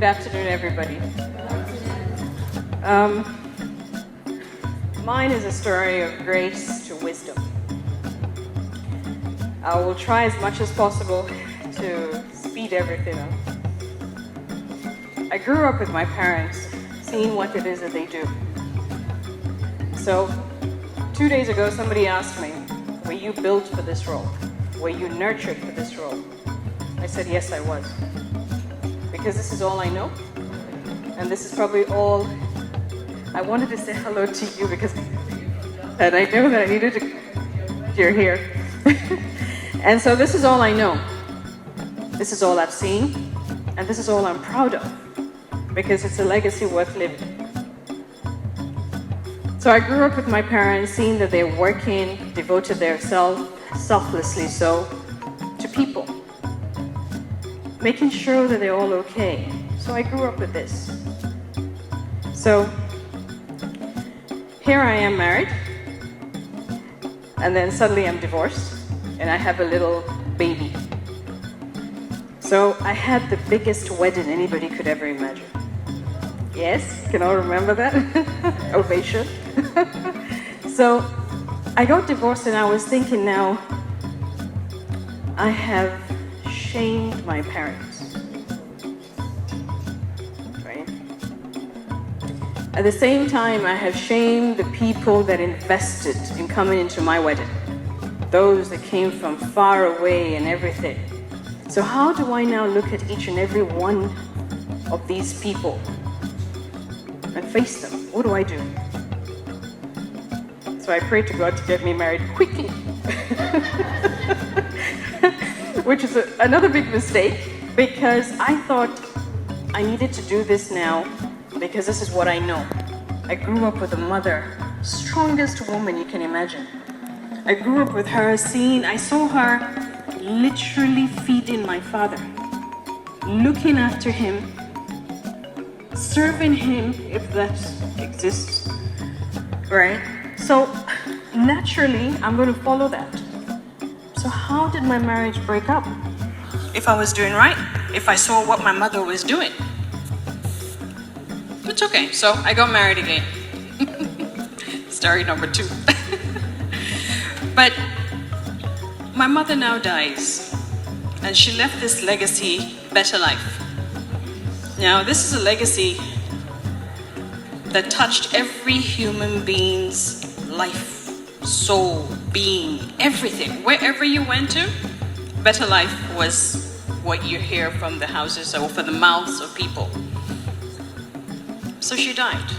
afternoon, everybody. Mine is a story of grace to wisdom. I will try as much as possible to speed everything up. I grew up with my parents, seeing what it is that they do. So, 2 days ago, somebody asked me, were you built for this role? Were you nurtured for this role? I said, yes, I was. Because this is all I know. And this is probably all. I wanted to say hello to you because and I knew that I needed to. You're here. And so this is all I know. This is all I've seen. And this is all I'm proud of. Because it's a legacy worth living. So I grew up with my parents, seeing that they're working, devoted themselves, selflessly so, to people. Making sure that they're all okay. So I grew up with this. So here I am married, and then suddenly I'm divorced, and I have a little baby. So I had the biggest wedding anybody could ever imagine. Yes, can all remember that? Ovation. So I got divorced, and I was thinking now, I have shamed my parents, right? At the same time, I have shamed the people that invested in coming into my wedding, those that came from far away and everything. So how do I now look at each and every one of these people and face them? What do I do? So I prayed to God to get me married quickly. Which is another big mistake, because I thought I needed to do this now because this is what I know. I grew up with a mother, strongest woman you can imagine. I grew up with her, I saw her literally feeding my father, looking after him, serving him, if that exists, right? So naturally, I'm going to follow that. So how did my marriage break up? If I was doing right, if I saw what my mother was doing. It's okay, so I got married again. Story number 2. But my mother now dies, and she left this legacy, better life. Now, this is a legacy that touched every human being's life. Soul, being, everything. Wherever you went to, better life was what you hear from the houses or from the mouths of people. So she died.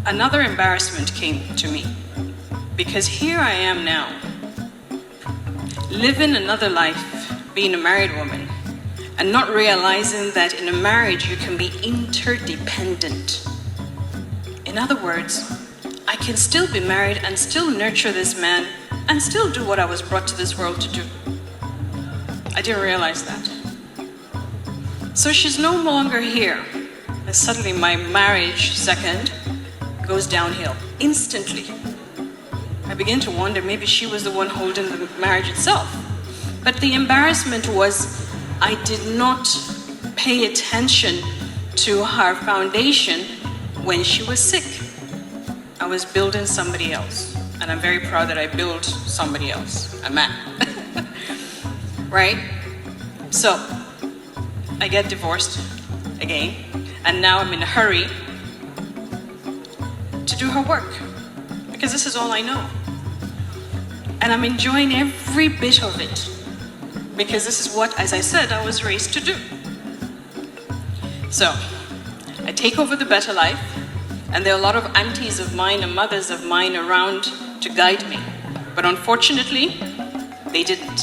Another embarrassment came to me, because here I am now, living another life, being a married woman, and not realizing that in a marriage you can be interdependent. In other words, I can still be married and still nurture this man and still do what I was brought to this world to do. I didn't realize that. So she's no longer here. And suddenly my marriage, second, goes downhill instantly. I begin to wonder, maybe she was the one holding the marriage itself. But the embarrassment was I did not pay attention to her foundation when she was sick. I was building somebody else, and I'm very proud that I built somebody else, a man. Right? So, I get divorced again, and now I'm in a hurry to do her work, because this is all I know. And I'm enjoying every bit of it, because this is what, as I said, I was raised to do. So, I take over the better life, and there are a lot of aunties of mine and mothers of mine around to guide me. But unfortunately, they didn't.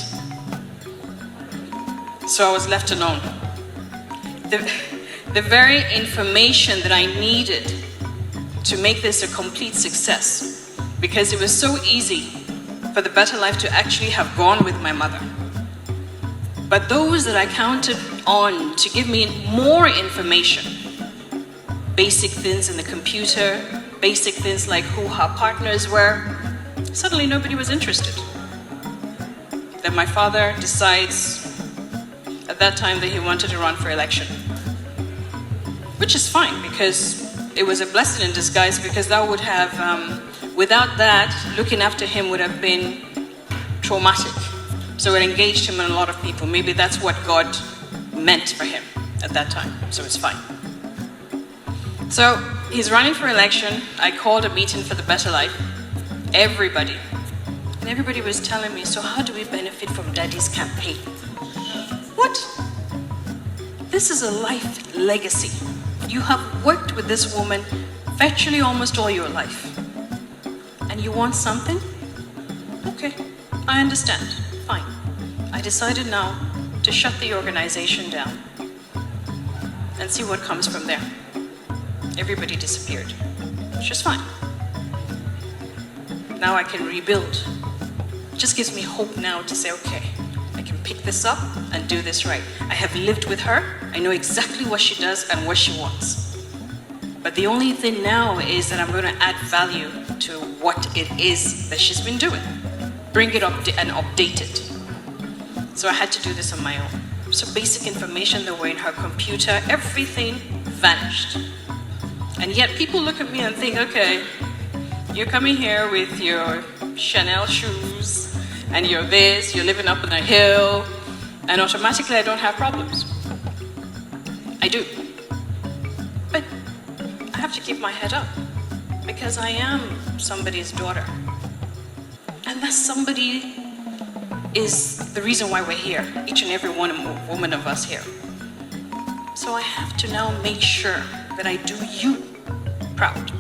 So I was left alone. The very information that I needed to make this a complete success, because it was so easy for the better life to actually have gone with my mother. But those that I counted on to give me more information, basic things in the computer, basic things like who her partners were, suddenly nobody was interested. Then my father decides at at that time that he wanted to run for election. Which is fine, because it was a blessing in disguise, because that would have, without that, looking after him would have been traumatic. So it engaged him in a lot of people. Maybe that's what God meant for him at that time, so it's fine. So he's running for election. I called a meeting for the Better Life. Everybody. And everybody was telling me, so how do we benefit from Daddy's campaign? What? This is a life legacy. You have worked with this woman virtually almost all your life. And you want something? Okay, I understand. Fine. I decided now to shut the organization down and see what comes from there. Everybody disappeared, which is fine. Now I can rebuild. It just gives me hope now to say, okay, I can pick this up and do this right. I have lived with her. I know exactly what she does and what she wants. But the only thing now is that I'm going to add value to what it is that she's been doing. Bring it up and update it. So I had to do this on my own. So basic information that were in her computer, everything vanished. And yet people look at me and think, okay, you're coming here with your Chanel shoes and you're this, you're living up on a hill, and automatically I don't have problems. I do. But I have to keep my head up because I am somebody's daughter. And that somebody is the reason why we're here, each and every woman of us here. So I have to now make sure that I do you proud.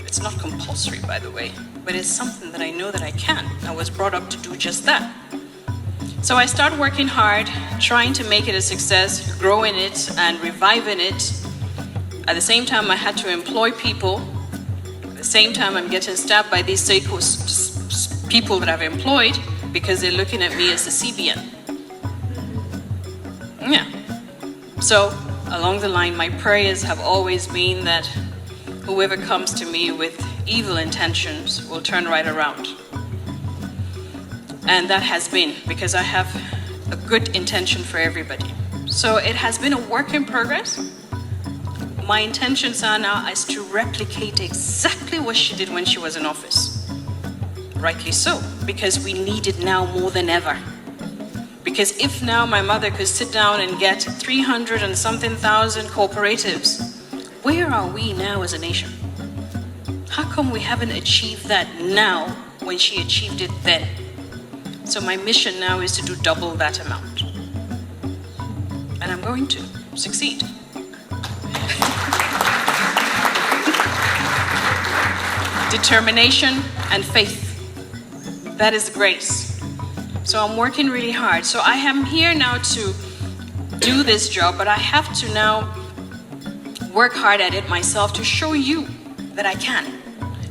It's not compulsory, by the way, but it's something that I know that I can. I was brought up to do just that. So I started working hard, trying to make it a success, growing it and reviving it. At the same time, I had to employ people. At the same time, I'm getting stabbed by these people that I've employed because they're looking at me as the CBN. Yeah. So along the line, my prayers have always been that whoever comes to me with evil intentions will turn right around. And that has been because I have a good intention for everybody. So it has been a work in progress. My intentions are now is to replicate exactly what she did when she was in office. Rightly so, because we need it now more than ever. Because if now my mother could sit down and get 300 and something thousand cooperatives, where are we now as a nation? How come we haven't achieved that now when she achieved it then? So my mission now is to do double that amount. And I'm going to succeed. Determination and faith. That is grace. So I'm working really hard. So I am here now to do this job, but I have to now work hard at it myself to show you that I can.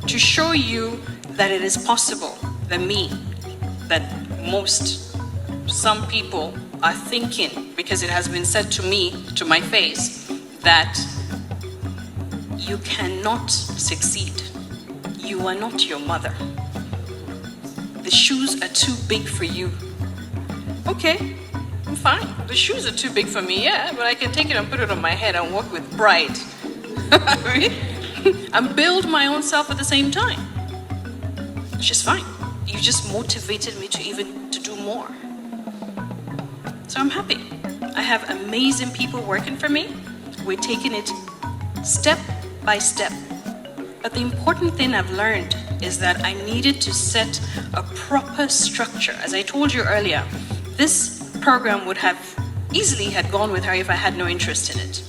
To show you that it is possible, that some people are thinking, because it has been said to me, to my face, that you cannot succeed. You are not your mother. The shoes are too big for you. Okay, I'm fine. The shoes are too big for me, yeah, but I can take it and put it on my head and walk with pride. And build my own self at the same time. Which is fine. You just motivated me to do more. So I'm happy. I have amazing people working for me. We're taking it step by step. But the important thing I've learned is that I needed to set a proper structure. As I told you earlier, this program would have easily had gone with her if I had no interest in it.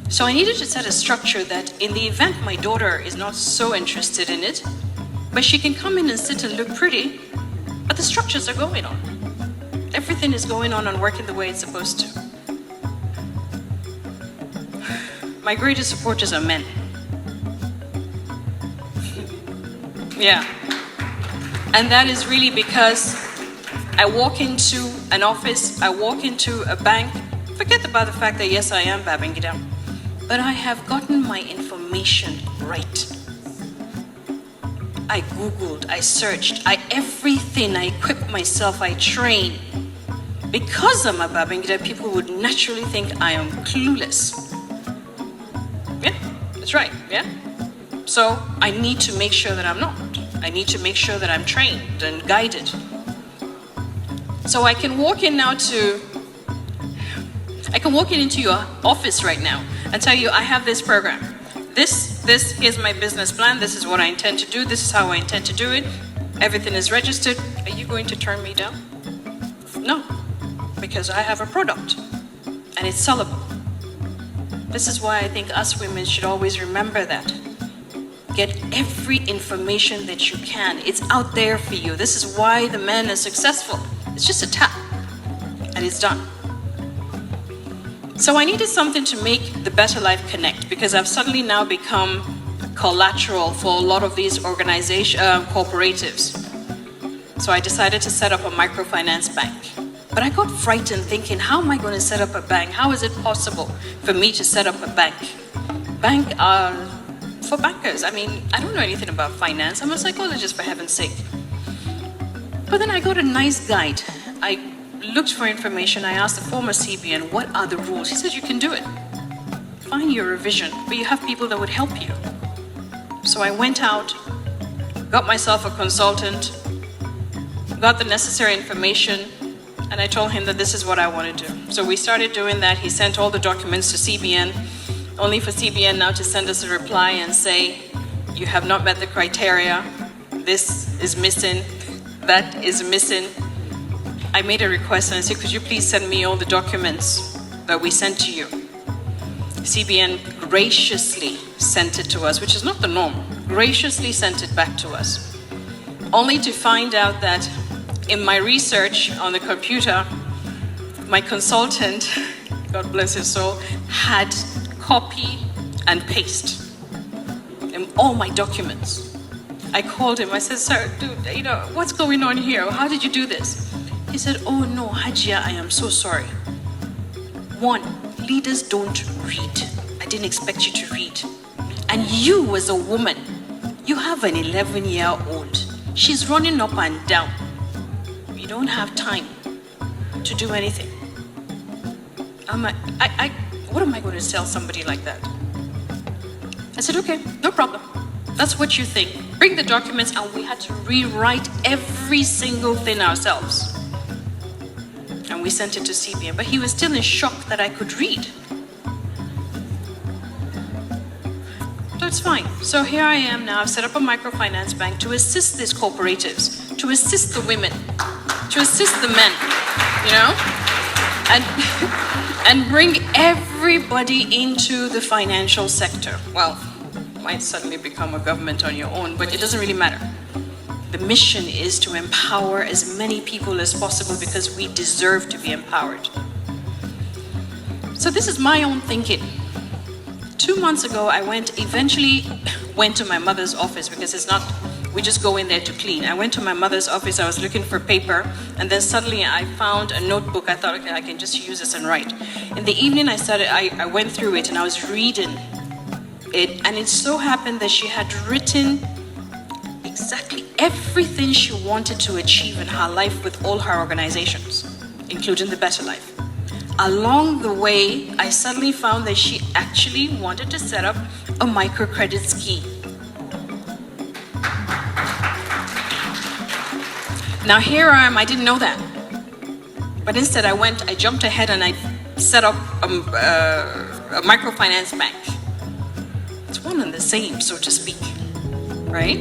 So I needed to set a structure that in the event my daughter is not so interested in it, but she can come in and sit and look pretty, but the structures are going on. Everything is going on and working the way it's supposed to. My greatest supporters are men. Yeah. And that is really because I walk into an office, I walk into a bank, forget about the fact that yes, I am Babangida, but I have gotten my information right. I Googled, I searched, everything, I equipped myself, I train. Because I'm a Babangida, people would naturally think I am clueless. Yeah, that's right, yeah? So I need to make sure that I'm not. I need to make sure that I'm trained and guided. So I can walk in now into your office right now and tell you I have this program. Here's my business plan. This is what I intend to do. This is how I intend to do it. Everything is registered. Are you going to turn me down? No, because I have a product and it's sellable. This is why I think us women should always remember that. Get every information that you can. It's out there for you. This is why the men are successful. It's just a tap and it's done. So I needed something to make the Better Life connect, because I've suddenly now become collateral for a lot of these cooperatives. So I decided to set up a microfinance bank. But I got frightened thinking, how am I going to set up a bank? How is it possible for me to set up a bank? Bank for bankers. I mean, I don't know anything about finance. I'm a psychologist, for heaven's sake. But then I got a nice guide. I looked for information. I asked the former CBN, what are the rules? He said, you can do it. Find your revision, but you have people that would help you. So I went out, got myself a consultant, got the necessary information, and I told him that this is what I want to do. So we started doing that. He sent all the documents to CBN, only for CBN now to send us a reply and say, you have not met the criteria. This is missing. That is missing. I made a request and I said, could you please send me all the documents that we sent to you? CBN graciously sent it to us, which is not the norm, graciously sent it back to us. Only to find out that in my research on the computer, my consultant, God bless his soul, had copy and paste in all my documents. I called him, I said, sir, dude, what's going on here? How did you do this? He said, oh no, Hajia, I am so sorry. One, leaders don't read. I didn't expect you to read. And you as a woman, you have an 11-year-old. She's running up and down. You don't have time to do anything. What am I going to tell somebody like that? I said, okay, no problem. That's what you think. Bring the documents, and we had to rewrite every single thing ourselves. And we sent it to CBN, but he was still in shock that I could read. So it's fine. So here I am now. I've set up a microfinance bank to assist these cooperatives, to assist the women, to assist the men, and bring everybody into the financial sector. Well, you might suddenly become a government on your own, but it doesn't really matter. The mission is to empower as many people as possible because we deserve to be empowered. So this is my own thinking. 2 months ago, I eventually went to my mother's office, because it's not, we just go in there to clean. I went to my mother's office, I was looking for paper, and then suddenly I found a notebook. I thought, okay, I can just use this and write. In the evening, I went through it and I was reading it, and it so happened that she had written exactly everything she wanted to achieve in her life with all her organizations, including the Better Life. Along the way, I suddenly found that she actually wanted to set up a microcredit scheme. Now here I am, I didn't know that. But instead I jumped ahead and I set up a microfinance bank. It's one and the same, so to speak, right?